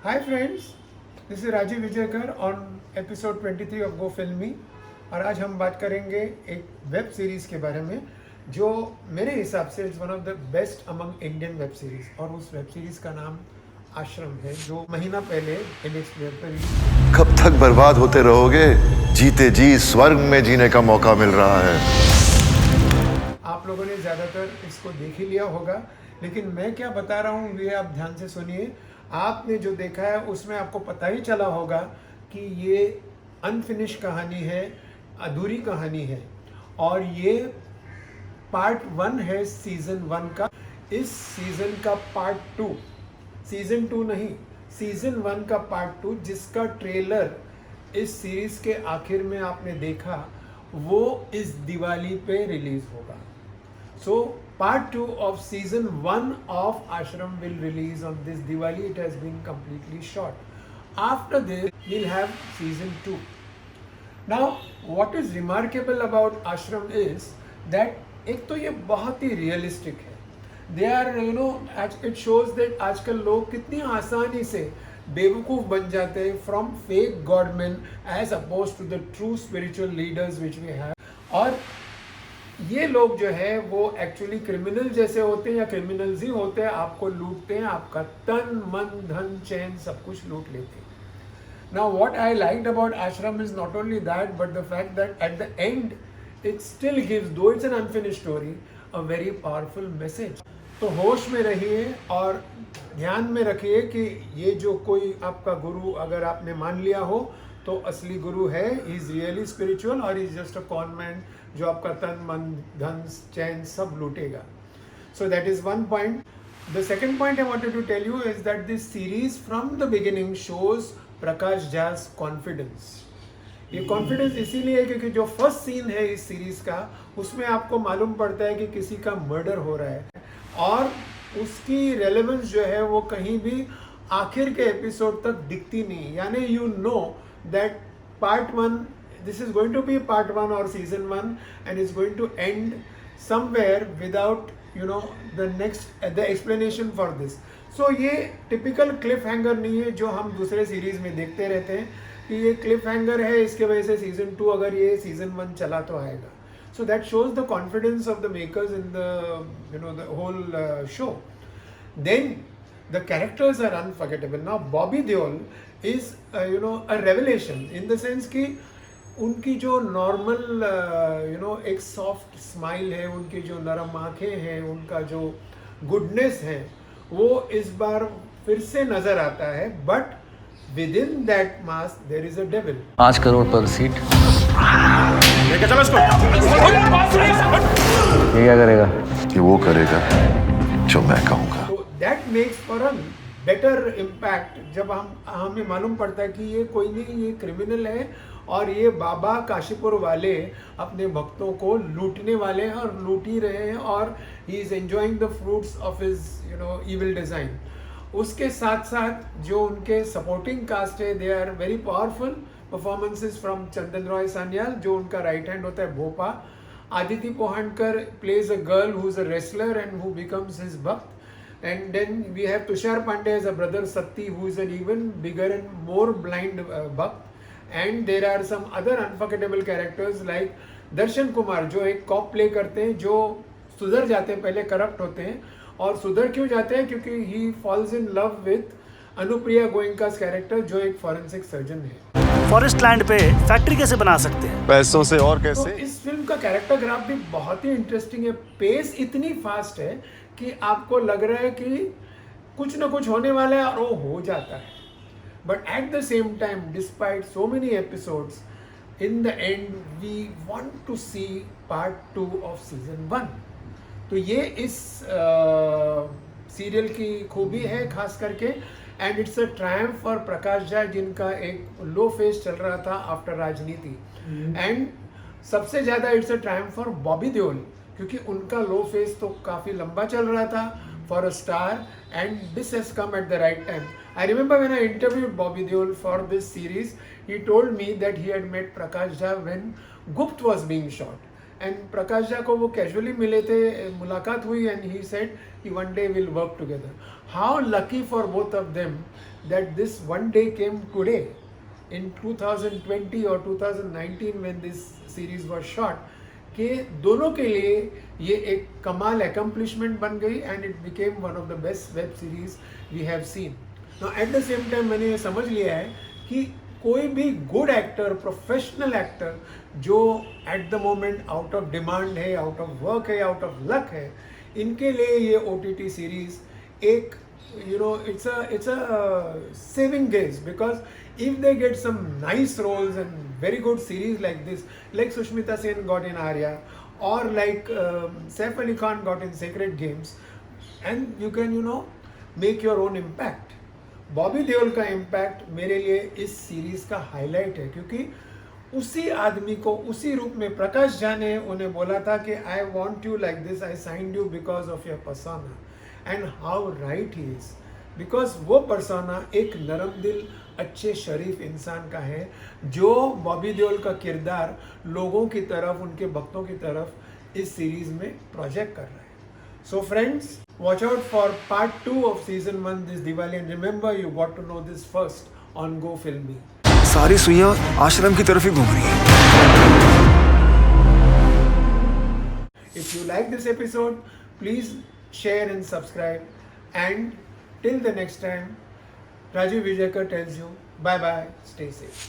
Hi friends, this is Rajiv Vijayakar on episode 23 of Go Film Me और आज हम बात करेंगे एक वेब सीरीज़ के बारे में जो मेरे हिसाब से is one of the best among Indian web series और उस वेब सीरीज़ का नाम आश्रम है जो महीना पहले NX प्लेयर पर release। कब तक बर्बाद होते रहोगे? जीते जी स्वर्ग में जीने का मौका मिल रहा है। आप लोगों ने ज़्यादातर इसको देख ही लिया होगा, लेकिन मैं क्या बता रहा हूँ ये आप ध्यान से सुनिए। आपने जो देखा है उसमें आपको पता ही चला होगा कि ये अनफिनिश कहानी है, अधूरी कहानी है और ये पार्ट 1 है सीज़न 1 का। इस सीज़न का पार्ट 2, सीज़न 2 नहीं, सीज़न 1 का पार्ट 2 जिसका ट्रेलर इस सीरीज़ के आखिर में आपने देखा, वो इस दिवाली पे रिलीज़ होगा। So part 2 of season 1 of Ashram will release on this Diwali. It has been completely shot. After this, we'll have season 2. Now, what is remarkable about Ashram is that एक तो ये बहुत ही realistic है. They are, it shows that आजकल लोग कितनी आसानी से बेवकूफ़ बन जाते हैं from fake godmen as opposed to the true spiritual leaders which we have. और ये लोग जो है वो एक्चुअली क्रिमिनल जैसे होते हैं या क्रिमिनल्स ही होते हैं, आपको लूटते हैं, आपका तन मन धन चैन सब कुछ लूट लेते हैं। Now what I liked about Aashram is not only that but the fact that at the end it still gives, though it's an unfinished story, a very powerful message. तो होश में रहिए और ध्यान में रखिए कि ये जो कोई आपका गुरु अगर आपने मान लिया हो तो असली गुरु है, इज रियली स्पिरिचुअल और is just a con man जो आपका तन मन धन चैन सब लूटेगा। So that is one point. The second point I wanted to tell you is that this series from the beginning shows Prakash Jha's confidence. ये कॉन्फिडेंस इसीलिए क्योंकि जो फर्स्ट सीन है इस सीरीज का उसमें आपको मालूम पड़ता है कि किसी का मर्डर हो रहा है और उसकी रेलेवेंस जो है वो कहीं भी आखिर के एपिसोड तक दिखती नहीं। यानी you know that part 1, this is going to be part 1 or season 1 and it's going to end somewhere without the explanation for this. So ये typical cliffhanger नहीं है जो हम दूसरे सीरीज में देखते रहते हैं कि ये cliffhanger है, इसके वजह से season 2 अगर ये season 1 चला तो आएगा। So that shows the confidence of the makers in the whole show. Then the characters are unforgettable. Now Bobby Deol is a revelation in the sense कि उनकी जो नॉर्मल एक सॉफ्ट स्माइल है, उनकी जो नरम आंखें हैं, उनका जो गुडनेस है वो इस बार फिर से नजर आता है, but within that mask there is a devil. 5 crore पर सीट। लेके चलो इसको। ये क्या करेगा? कि वो करेगा जो मैं कहूँगा। तो that makes for a better impact जब हमें मालूम पड़ता है कि ये कोई नहीं, ये क्रिमिनल है और ये बाबा काशीपुर वाले अपने भक्तों को लूटने वाले हैं और लूट ही रहे हैं और he is enjoying the fruits of his evil design. उसके साथ साथ जो उनके सपोर्टिंग कास्ट है they are very powerful performances from Chandan Roy Sanyal जो उनका राइट हैंड होता है Bhopa. Aaditi Pohankar plays a girl who is a wrestler and who becomes his bhakt. And then we have Tushar Pandey as a brother Satti, who is an even bigger and more blind bhakt. And there are some other unforgettable characters like Darshan Kumar, जो एक corp play करते हैं, जो सुधर जाते हैं, पहले corrupt होते हैं और सुधर क्यों जाते हैं क्योंकि he falls in love with Anupriya Goenka's character जो एक फॉरेंसिक सर्जन है। फॉरेस्ट लैंड पे फैक्ट्री कैसे बना सकते हैं? पैसों से और तो कैसे? इस फिल्म का कैरेक्टर ग्राफ भी बहुत ही इंटरेस्टिंग है। पेस इतनी फास्ट है कि आपको लग रहा है कि कुछ ना कुछ होने वाला है और वो हो जाता है, but at the same time despite so many episodes in the end we want to see part 2 of season 1। तो ये इस सीरियल की खूबी है खास करके, and it's a triumph for Prakash Jha जिनका एक लो फेस चल रहा था आफ्टर राजनीति, एंड सबसे ज़्यादा it's a triumph for Bobby Deol क्योंकि उनका लो फेस तो काफ़ी लंबा चल रहा था for a star and this has come at the right time. I remember when I interviewed Bobby Deol for this series, he told me that he had met Prakash Jha when Gupt was being shot and Prakash Jha को वो casually मिले थे, मुलाकात हुई and he said कि one day will work together. How lucky for both of them that this one day came today in 2020 or 2019 when this series was shot, कि दोनों के लिए ये एक कमाल accomplishment बन गई and it became one of the best web series we have seen. Now at the same time मैंने ये समझ लिया है कि कोई भी गुड एक्टर, प्रोफेशनल एक्टर जो at the moment out of demand है, आउट ऑफ वर्क है, आउट ऑफ लक है, इनके लिए ये OTT सीरीज एक it's a saving grace, because if they get some nice roles and very good series like this, like Sushmita Sen got in Arya, or like Saif Ali Khan got in Sacred Games, and you can make your own impact. Bobby Deol का impact मेरे लिए इस series का highlight है, क्योंकि उसी आदमी को उसी रूप में प्रकाश झा ने उन्हें बोला था कि I want you like this, I signed U because of your persona. And how right he is, because वो पर्सोना एक नरम दिल, अच्छे शरीफ इंसान का है, जो बॉबी देओल का किरदार लोगों की तरफ, उनके भक्तों की तरफ इस सीरीज में प्रोजेक्ट कर रहा है. So friends, watch out for part 2 of season 1 this Diwali, and remember you got to know this first on Go Filmy. सारी सुइयां आश्रम की तरफ ही घूम रही हैं. If you like this episode, please share and subscribe. And till the next time, Rajiv Vijayakar tells you bye bye, stay safe.